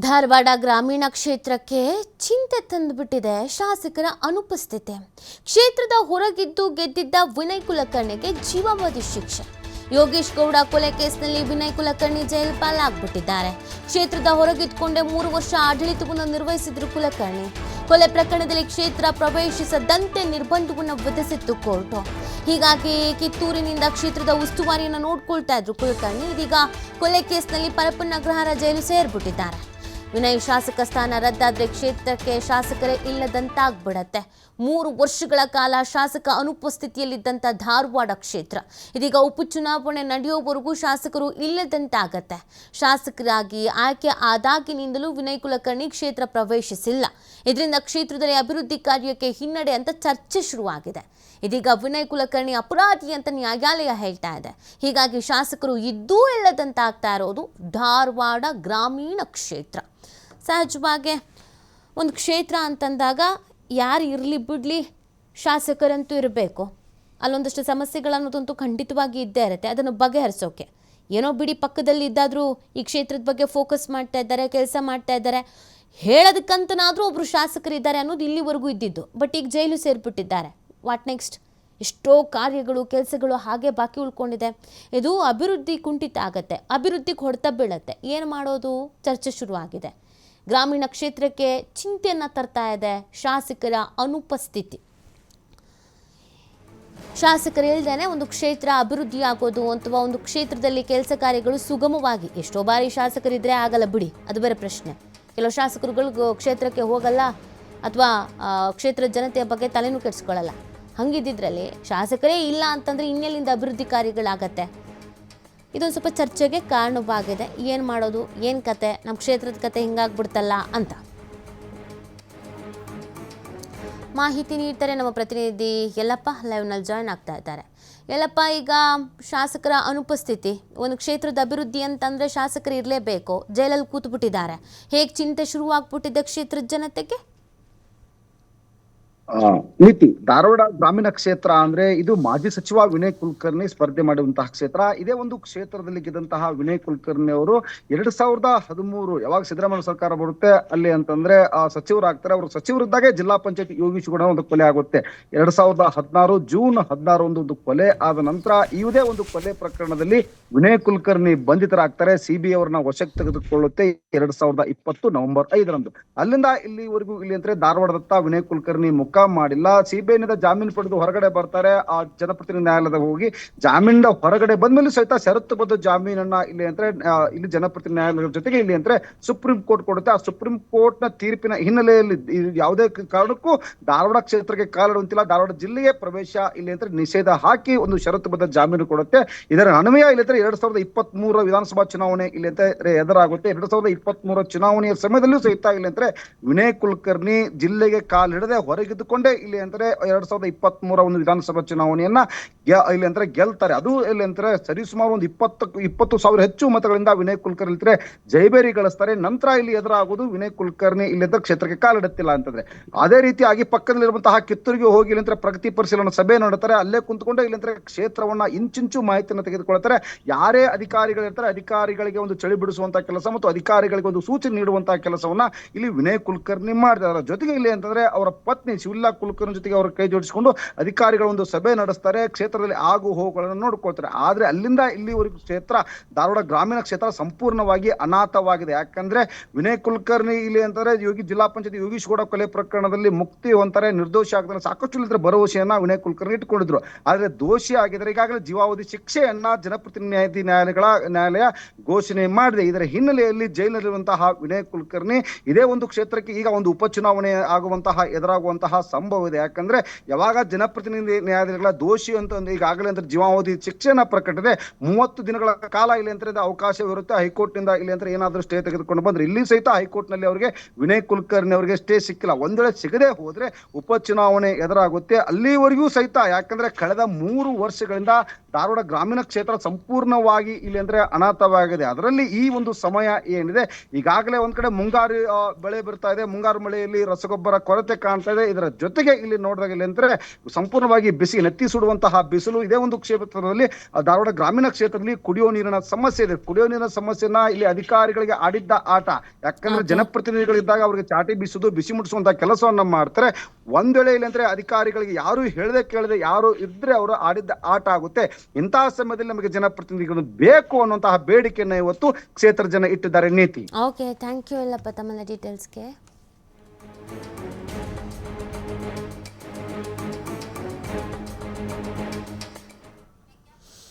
ಧಾರವಾಡ ಗ್ರಾಮೀಣ ಕ್ಷೇತ್ರಕ್ಕೆ ಚಿಂತೆ ತಂದುಬಿಟ್ಟಿದೆ ಶಾಸಕರ ಅನುಪಸ್ಥಿತಿ. ಕ್ಷೇತ್ರದ ಹೊರಗಿದ್ದು ಗೆದ್ದಿದ್ದ ವಿನಯ್ ಕುಲಕರ್ಣಿಗೆ ಜೀವಾವಧಿ ಶಿಕ್ಷೆ. ಯೋಗೇಶ್ ಗೌಡ ಕೊಲೆ ಕೇಸ್ನಲ್ಲಿ ವಿನಯ್ ಕುಲಕರ್ಣಿ ಜೈಲು ಪಾಲಾಗ್ಬಿಟ್ಟಿದ್ದಾರೆ. ಕ್ಷೇತ್ರದ ಹೊರಗಿದ್ದುಕೊಂಡೇ 3 ವರ್ಷ ಆಡಳಿತವನ್ನು ನಿರ್ವಹಿಸಿದ್ರು ಕುಲಕರ್ಣಿ. ಕೊಲೆ ಪ್ರಕರಣದಲ್ಲಿ ಕ್ಷೇತ್ರ ಪ್ರವೇಶಿಸದಂತೆ ನಿರ್ಬಂಧವನ್ನು ವಿಧಿಸಿತ್ತು ಕೋರ್ಟ್. ಹೀಗಾಗಿ ಕಿತ್ತೂರಿನಿಂದ ಕ್ಷೇತ್ರದ ಉಸ್ತುವಾರಿಯನ್ನು ನೋಡ್ಕೊಳ್ತಾ ಇದ್ರು ಕುಲಕರ್ಣಿ. ಇದೀಗ ಕೊಲೆ ಕೇಸ್ನಲ್ಲಿ ಪರಪ್ಪನ ಅಗ್ರಹಾರ ಜೈಲು ಸೇರ್ಬಿಟ್ಟಿದ್ದಾರೆ. ವಿನಯ್ ಶಾಸಕ ಸ್ಥಾನ ರದ್ದಾದ್ರೆ ಕ್ಷೇತ್ರಕ್ಕೆ ಶಾಸಕರೇ ಇಲ್ಲದಂತಾಗ್ಬಿಡತ್ತೆ. 3 ವರ್ಷಗಳ ಕಾಲ ಶಾಸಕ ಅನುಪಸ್ಥಿತಿಯಲ್ಲಿದ್ದಂಥ ಧಾರವಾಡ ಕ್ಷೇತ್ರ ಇದೀಗ ಉಪಚುನಾವಣೆ ನಡೆಯುವವರೆಗೂ ಶಾಸಕರು ಇಲ್ಲದಂತಾಗತ್ತೆ. ಶಾಸಕರಾಗಿ ಆಯ್ಕೆ ಆದಾಗಿನಿಂದಲೂ ವಿನಯ್ ಕುಲಕರ್ಣಿ ಕ್ಷೇತ್ರ ಪ್ರವೇಶಿಸಿಲ್ಲ. ಇದರಿಂದ ಕ್ಷೇತ್ರದಲ್ಲಿ ಅಭಿವೃದ್ಧಿ ಕಾರ್ಯಕ್ಕೆ ಹಿನ್ನಡೆ ಅಂತ ಚರ್ಚೆ ಶುರುವಾಗಿದೆ. ಇದೀಗ ವಿನಯ್ ಕುಲಕರ್ಣಿ ಅಪರಾಧಿ ಅಂತ ನ್ಯಾಯಾಲಯ ಹೇಳ್ತಾ ಇದೆ. ಹೀಗಾಗಿ ಶಾಸಕರು ಇದ್ದೂ ಇಲ್ಲದಂತಾಗ್ತಾ ಇರೋದು ಧಾರವಾಡ ಗ್ರಾಮೀಣ ಕ್ಷೇತ್ರ. ಸಹಜವಾಗಿ ಒಂದು ಕ್ಷೇತ್ರ ಅಂತಂದಾಗ ಯಾರು ಇರಲಿ ಬಿಡಲಿ ಶಾಸಕರಂತೂ ಇರಬೇಕು. ಅಲ್ಲೊಂದಷ್ಟು ಸಮಸ್ಯೆಗಳನ್ನೋದಂತೂ ಖಂಡಿತವಾಗಿ ಇದ್ದೇ ಇರುತ್ತೆ. ಅದನ್ನು ಬಗೆಹರಿಸೋಕೆ ಏನೋ ಬಿಡಿ ಪಕ್ಕದಲ್ಲಿ ಇದ್ದಾದರೂ ಈ ಕ್ಷೇತ್ರದ ಬಗ್ಗೆ ಫೋಕಸ್ ಮಾಡ್ತಾ ಇದ್ದಾರೆ, ಕೆಲಸ ಮಾಡ್ತಾ ಇದ್ದಾರೆ, ಹೇಳೋದಕ್ಕಂತನಾದರೂ ಒಬ್ಬರು ಶಾಸಕರಿದ್ದಾರೆ ಅನ್ನೋದು ಇಲ್ಲಿವರೆಗೂ ಇದ್ದಿದ್ದು. ಬಟ್ ಈಗ ಜೈಲು ಸೇರಿಬಿಟ್ಟಿದ್ದಾರೆ. What next? ಎಷ್ಟೋ ಕಾರ್ಯಗಳು ಕೆಲಸಗಳು ಹಾಗೆ ಬಾಕಿ ಉಳ್ಕೊಂಡಿದೆ. ಇದು ಅಭಿವೃದ್ಧಿ ಕುಂಠಿತ ಆಗುತ್ತೆ, ಅಭಿವೃದ್ಧಿಗೆ ಹೊಡೆತ ಬೀಳುತ್ತೆ. ಏನು ಮಾಡೋದು? ಚರ್ಚೆ ಶುರುವಾಗಿದೆ. ಗ್ರಾಮೀಣ ಕ್ಷೇತ್ರಕ್ಕೆ ಚಿಂತೆಯನ್ನು ತರ್ತಾ ಇದೆ ಶಾಸಕರ ಅನುಪಸ್ಥಿತಿ. ಶಾಸಕರು ಇಲ್ಲದೇ ಒಂದು ಕ್ಷೇತ್ರ ಅಭಿವೃದ್ಧಿ ಆಗೋದು ಅಥವಾ ಒಂದು ಕ್ಷೇತ್ರದಲ್ಲಿ ಕೆಲಸ ಕಾರ್ಯಗಳು ಸುಗಮವಾಗಿ, ಎಷ್ಟೋ ಬಾರಿ ಶಾಸಕರಿದ್ದರೆ ಆಗಲ್ಲ ಬಿಡಿ, ಅದು ಬೇರೆ ಪ್ರಶ್ನೆ. ಕೆಲವು ಶಾಸಕರುಗಳು ಕ್ಷೇತ್ರಕ್ಕೆ ಹೋಗಲ್ಲ ಅಥವಾ ಕ್ಷೇತ್ರದ ಜನತೆಯ ಬಗ್ಗೆ ತಲೆನೂ ಕೆಡಿಸ್ಕೊಳ್ಳಲ್ಲ. ಹಂಗಿದ್ದಿದ್ರಲ್ಲಿ ಶಾಸಕರೇ ಇಲ್ಲ ಅಂತಂದರೆ ಇನ್ನೆಲ್ಲಿಂದ ಅಭಿವೃದ್ಧಿ ಕಾರ್ಯಗಳಾಗತ್ತೆ? ಇದೊಂದು ಸ್ವಲ್ಪ ಚರ್ಚೆಗೆ ಕಾರಣವಾಗಿದೆ. ಏನು ಮಾಡೋದು, ಏನು ಕತೆ, ನಮ್ಮ ಕ್ಷೇತ್ರದ ಕತೆ ಹಿಂಗಾಗ್ಬಿಡ್ತಲ್ಲ ಅಂತ ಮಾಹಿತಿ ನೀಡ್ತಾರೆ ನಮ್ಮ ಪ್ರತಿನಿಧಿ ಯಲ್ಲಪ್ಪ. ಲೈವ್ನಲ್ಲಿ ಜಾಯ್ನ್ ಆಗ್ತಾ ಇದ್ದಾರೆ. ಯಲ್ಲಪ್ಪ, ಈಗ ಶಾಸಕರ ಅನುಪಸ್ಥಿತಿ, ಒಂದು ಕ್ಷೇತ್ರದ ಅಭಿವೃದ್ಧಿ ಅಂತಂದರೆ ಶಾಸಕರು ಇರಲೇಬೇಕು, ಜೈಲಲ್ಲಿ ಕೂತ್ಬಿಟ್ಟಿದ್ದಾರೆ. ಹೇಗೆ ಚಿಂತೆ ಶುರುವಾಗ್ಬಿಟ್ಟಿದೆ ಕ್ಷೇತ್ರದ ಜನತೆಗೆ? ನೀತಿ ಧಾರವಾಡ ಗ್ರಾಮೀಣ ಕ್ಷೇತ್ರ ಅಂದ್ರೆ ಇದು ಮಾಜಿ ಸಚಿವ ವಿನಯ್ ಕುಲಕರ್ಣಿ ಸ್ಪರ್ಧೆ ಮಾಡುವಂತಹ ಕ್ಷೇತ್ರ. ಇದೇ ಒಂದು ಕ್ಷೇತ್ರದಲ್ಲಿ ಗೆದ್ದಂತಹ ವಿನಯ್ ಕುಲಕರ್ಣಿ ಅವರು 2013 ಯಾವಾಗ ಸಿದ್ದರಾಮಯ್ಯ ಸರ್ಕಾರ ಬರುತ್ತೆ ಅಲ್ಲಿ ಅಂತಂದ್ರೆ ಸಚಿವರಾಗ್ತಾರೆ. ಅವರು ಸಚಿವರಿದ್ದಾಗೆ ಜಿಲ್ಲಾ ಪಂಚಾಯತ್ ಯೋಗೀಶ್ ಗೌಡ ಒಂದು ಕೊಲೆ ಆಗುತ್ತೆ. 2016 ಜೂನ್ 16 ಒಂದು ಕೊಲೆ ಆದ ನಂತರ ಇದೇ ಒಂದು ಕೊಲೆ ಪ್ರಕರಣದಲ್ಲಿ ವಿನಯ್ ಕುಲಕರ್ಣಿ ಬಂಧಿತರಾಗ್ತಾರೆ. ಸಿಬಿಐ ಅವರನ್ನ ವಶಕ್ಕೆ ತೆಗೆದುಕೊಳ್ಳುತ್ತೆ 2020 ನವೆಂಬರ್ 5ರಂದು. ಅಲ್ಲಿಂದ ಇಲ್ಲಿವರೆಗೂ ಇಲ್ಲಿ ಅಂದ್ರೆ ಧಾರವಾಡದತ್ತ ವಿನಯ್ ಕುಲಕರ್ಣಿ ಮುಖ ಮಾಡಿಲ್ಲ. ಸಿಬಿಐನಿಂದ ಜಾಮೀನು ಪಡೆದು ಹೊರಗಡೆ ಬರ್ತಾರೆ. ಆ ಜನಪ್ರತಿನಿಧಿ ನ್ಯಾಯಾಲಯದ ಹೋಗಿ ಜಾಮೀನಿಂದ ಹೊರಗಡೆ ಬಂದ್ಮೇಲೆ ಸಹಿತ ಷರತ್ತುಬದ್ಧ ಜಾಮೀನನ್ನ ಇಲ್ಲಿ ಅಂದ್ರೆ ಇಲ್ಲಿ ಜನಪ್ರತಿನಿಧಿ ನ್ಯಾಯಾಲಯದ ಜೊತೆಗೆ ಇಲ್ಲಿ ಅಂದ್ರೆ ಸುಪ್ರೀಂ ಕೋರ್ಟ್ ಕೊಡುತ್ತೆ. ಆ ಸುಪ್ರೀಂ ಕೋರ್ಟ್ ನ ತೀರ್ಪಿನ ಹಿನ್ನೆಲೆಯಲ್ಲಿ ಯಾವುದೇ ಕಾರಣಕ್ಕೂ ಧಾರವಾಡ ಕ್ಷೇತ್ರಕ್ಕೆ ಕಾಲಿಡುವಂತಿಲ್ಲ, ಧಾರವಾಡ ಜಿಲ್ಲೆಗೆ ಪ್ರವೇಶ ಇಲ್ಲಿ ಅಂದ್ರೆ ನಿಷೇಧ ಹಾಕಿ ಒಂದು ಷರತ್ತುಬದ್ಧ ಜಾಮೀನು ಕೊಡುತ್ತೆ. ಇದರ ಅನ್ವಯ ಇಲ್ಲಿ ಅಂದ್ರೆ 2023 ವಿಧಾನಸಭಾ ಚುನಾವಣೆ ಇಲ್ಲಿ ಅಂತ ಎದುರಾಗುತ್ತೆ. 2023 ಚುನಾವಣೆಯ ಸಮಯದಲ್ಲೂ ಸಹಿತ ಇಲ್ಲಿ ಅಂದ್ರೆ ವಿನಯ್ ಕುಲಕರ್ಣಿ ಜಿಲ್ಲೆಗೆ ಕಾಲಿಡದೆ ಹೊರಗಿದ್ದುಕೊಂಡೇ ಇಲ್ಲಿ ಅಂದ್ರೆ 2023 ಒಂದು ವಿಧಾನಸಭಾ ಚುನಾವಣೆಯನ್ನ ಇಲ್ಲಿ ಅಂದ್ರೆ ಗೆಲ್ತಾರೆ. ಅದು ಇಲ್ಲಿ ಅಂದ್ರೆ ಸರಿಸುಮಾರು ಒಂದು 20,000 ಹೆಚ್ಚು ಮತಗಳಿಂದ ವಿನಯ್ ಕುಲಕರ್ಣಿ ಇದ್ರೆ ಜೈಬೇರಿ ಗಳಿಸ್ತಾರೆ. ನಂತರ ಇಲ್ಲಿ ಎದುರಾಗೋದು ವಿನಯ್ ಕುಲಕರ್ಣಿ ಇಲ್ಲಿ ಅಂದ್ರೆ ಕ್ಷೇತ್ರಕ್ಕೆ ಕಾಲಿಡುತ್ತಿಲ್ಲ ಅಂತಂದ್ರೆ. ಅದೇ ರೀತಿಯಾಗಿ ಪಕ್ಕದಲ್ಲಿರುವಂತಹ ಕಿತ್ತೂರಿಗೆ ಹೋಗಿ ಇಲ್ಲಿ ಅಂದ್ರೆ ಪ್ರಗತಿ ಪರಿಶೀಲನಾ ಸಭೆ ನಡೆತಾರೆ. ಅಲ್ಲೇ ಕುಂತ್ಕೊಂಡು ಇಲ್ಲಿ ಅಂದ್ರೆ ಕ್ಷೇತ್ರವನ್ನ ಇಂಚಿಂಚು ಮಾಹಿತಿಯನ್ನು ತೆಗೆದುಕೊಳ್ತಾರೆ. ಯಾರೇ ಅಧಿಕಾರಿಗಳಿರ್ತಾರೆ ಅಧಿಕಾರಿಗಳಿಗೆ ಒಂದು ಚಳಿ ಬಿಡಿಸುವಂತಹ ಕೆಲಸ ಮತ್ತು ಅಧಿಕಾರಿಗಳಿಗೆ ಒಂದು ಸೂಚನೆ ನೀಡುವಂತಹ ಕೆಲಸವನ್ನ ಇಲ್ಲಿ ವಿನಯ್ ಕುಲಕರ್ಣಿ ಮಾಡಿದ್ದಾರೆ. ಜೊತೆಗೆ ಇಲ್ಲಿ ಅಂತಂದ್ರೆ ಅವರ ಪತ್ನಿ ಶಿವಲಾ ಕುಲಕರ್ಣಿ ಜೊತೆಗೆ ಅವರು ಕೈ ಜೋಡಿಸಿಕೊಂಡು ಅಧಿಕಾರಿಗಳ ಒಂದು ಸಭೆ ನಡೆಸ್ತಾರೆ. ಕ್ಷೇತ್ರದಲ್ಲಿ ಆಗು ಹೋಗುಗಳನ್ನು ನೋಡ್ಕೊಳ್ತಾರೆ. ಆದ್ರೆ ಅಲ್ಲಿಂದ ಇಲ್ಲಿವರೆಗೂ ಕ್ಷೇತ್ರ ಧಾರವಾಡ ಗ್ರಾಮೀಣ ಕ್ಷೇತ್ರ ಸಂಪೂರ್ಣವಾಗಿ ಅನಾಥವಾಗಿದೆ. ಯಾಕಂದ್ರೆ ವಿನಯ್ ಕುಲಕರ್ಣಿ ಇಲ್ಲಿ ಅಂತಂದ್ರೆ ಜಿಲ್ಲಾ ಪಂಚಾಯತ್ ಯೋಗೀಶ್ ಗೌಡ ಕೊಲೆ ಪ್ರಕರಣದಲ್ಲಿ ಮುಕ್ತಿ ಹೊಂತಾರೆ, ನಿರ್ದೋಷಿ ಆಗ್ತಾರೆ, ಸಾಕಷ್ಟು ಇಲ್ಲದ್ರೆ ಭರವಸೆಯನ್ನ ವಿನಯ್ ಕುಲಕರ್ಣಿ ಇಟ್ಕೊಂಡಿದ್ರು. ಆದ್ರೆ ದೋಷಿ ಆಗಿದ್ರೆ ಈಗಾಗಲೇ ಜೀವಾವಧಿ ಶಿಕ್ಷೆಯನ್ನ ಜನಪ್ರತಿನಿಧಿ ನ್ಯಾಯಾಲಯ ಘೋಷಣೆ ಮಾಡಿದೆ. ಇದರ ಹಿನ್ನೆಲೆಯಲ್ಲಿ ಜೈಲಿನಲ್ಲಿರುವಂತಹ ವಿನಯ್ ಕುಲಕರ್ಣಿ ಇದೇ ಒಂದು ಕ್ಷೇತ್ರಕ್ಕೆ ಈಗ ಒಂದು ಉಪಚುನಾವಣೆ ಎದುರಾಗುವಂತಹ ಸಂಭವ ಇದೆ. ಯಾಕಂದ್ರೆ ಯಾವಾಗ ಜನಪ್ರತಿನಿಧಿ ನ್ಯಾಯಾಲಯಗಳ ದೋಷಿ ಅಂತ ಈಗಾಗಲೇ ಅಂದ್ರೆ ಜೀವಾವಧಿ ಶಿಕ್ಷೆನ ಪ್ರಕಟಿಸಿದೆ 30 ದಿನಗಳ ಕಾಲ ಇಲ್ಲಿ ಅಂತ ಅವಕಾಶವಿರುತ್ತೆ. ಹೈಕೋರ್ಟ್ ನಿಂದ ಇಲ್ಲಿ ಅಂತ ಏನಾದ್ರೂ ಸ್ಟೇ ತೆಗೆದುಕೊಂಡು ಬಂದ್ರೆ ಇಲ್ಲಿ ಸಹಿತ ಹೈಕೋರ್ಟ್ ನಲ್ಲಿ ಅವರಿಗೆ ವಿನಯ್ ಕುಲಕರ್ಣಿ ಅವರಿಗೆ ಸ್ಟೇ ಸಿಕ್ಕಿಲ್ಲ. ಒಂದ್ ವೇಳೆ ಸಿಗದೆ ಹೋದ್ರೆ ಉಪಚುನಾವಣೆ ಎದುರಾಗುತ್ತೆ. ಅಲ್ಲಿವರೆಗೂ ಸಹಿತ ಯಾಕಂದ್ರೆ ಕಳೆದ 3 ವರ್ಷಗಳಿಂದ ಧಾರವಾಡ ಗ್ರಾಮೀಣ ಕ್ಷೇತ್ರ ಸಂಪೂರ್ಣವಾಗಿ ಇಲ್ಲಿ ಅಂದ್ರೆ ಅನಾಥವಾಗಿದೆ. ಅದರಲ್ಲಿ ಈ ಒಂದು ಸಮಯ ಏನಿದೆ ಈಗಾಗಲೇ ಒಂದ್ ಕಡೆ ಮುಂಗಾರು ಬೆಳೆ ಬರ್ತಾ ಇದೆ. ಮುಂಗಾರು ಮಳೆಯಲ್ಲಿ ರಸಗೊಬ್ಬರ ಕೊರತೆ ಕಾಣ್ತಾ ಇದೆ. ಇದರ ಜೊತೆಗೆ ಇಲ್ಲಿ ನೋಡಿದಾಗ ಇಲ್ಲಿ ಅಂದ್ರೆ ಸಂಪೂರ್ಣವಾಗಿ ಬಿಸಿ ನೆತ್ತಿ ಸುಡುವಂತಹ ಬಿಸಿಲು. ಇದೇ ಒಂದು ಕ್ಷೇತ್ರದಲ್ಲಿ ಧಾರವಾಡ ಗ್ರಾಮೀಣ ಕ್ಷೇತ್ರದಲ್ಲಿ ಕುಡಿಯೋ ನೀರಿನ ಸಮಸ್ಯೆ ಇದೆ. ಕುಡಿಯೋ ನೀರಿನ ಸಮಸ್ಯೆನ ಇಲ್ಲಿ ಅಧಿಕಾರಿಗಳಿಗೆ ಆಡಿದ್ದ ಆಟ. ಯಾಕಂದ್ರೆ ಜನಪ್ರತಿನಿಧಿಗಳಿದ್ದಾಗ ಅವ್ರಿಗೆ ಚಾಟಿ ಬೀಸುದು, ಬಿಸಿ ಮುಟ್ಟಿಸುವಂತ ಕೆಲಸವನ್ನ ಮಾಡ್ತಾರೆ. ಒಂದ್ ವೇಳೆ ಇಲ್ಲಿ ಅಂದ್ರೆ ಅಧಿಕಾರಿಗಳಿಗೆ ಯಾರು ಹೇಳದೆ ಕೇಳದೆ ಯಾರು ಇದ್ರೆ ಅವರು ಆಡಿದ್ದ ಆಟ ಆಗುತ್ತೆ. ಇಂತಹ ಸಮಯದಲ್ಲಿ ನಮಗೆ ಜನಪ್ರತಿನಿಧಿಗಳು ಬೇಕು ಅನ್ನುವಂತಹ ಬೇಡಿಕೆಯನ್ನ ಇವತ್ತು ಕ್ಷೇತ್ರ ಜನ ಇಟ್ಟಿದ್ದಾರೆ. ನೀತಿ. ಓಕೆ, ಥ್ಯಾಂಕ್ ಯು ಎಲ್ಲಪ್ಪ ತಮ್ಮೆಲ್ಲ ಡೀಟೇಲ್ಸ್ಗೆ.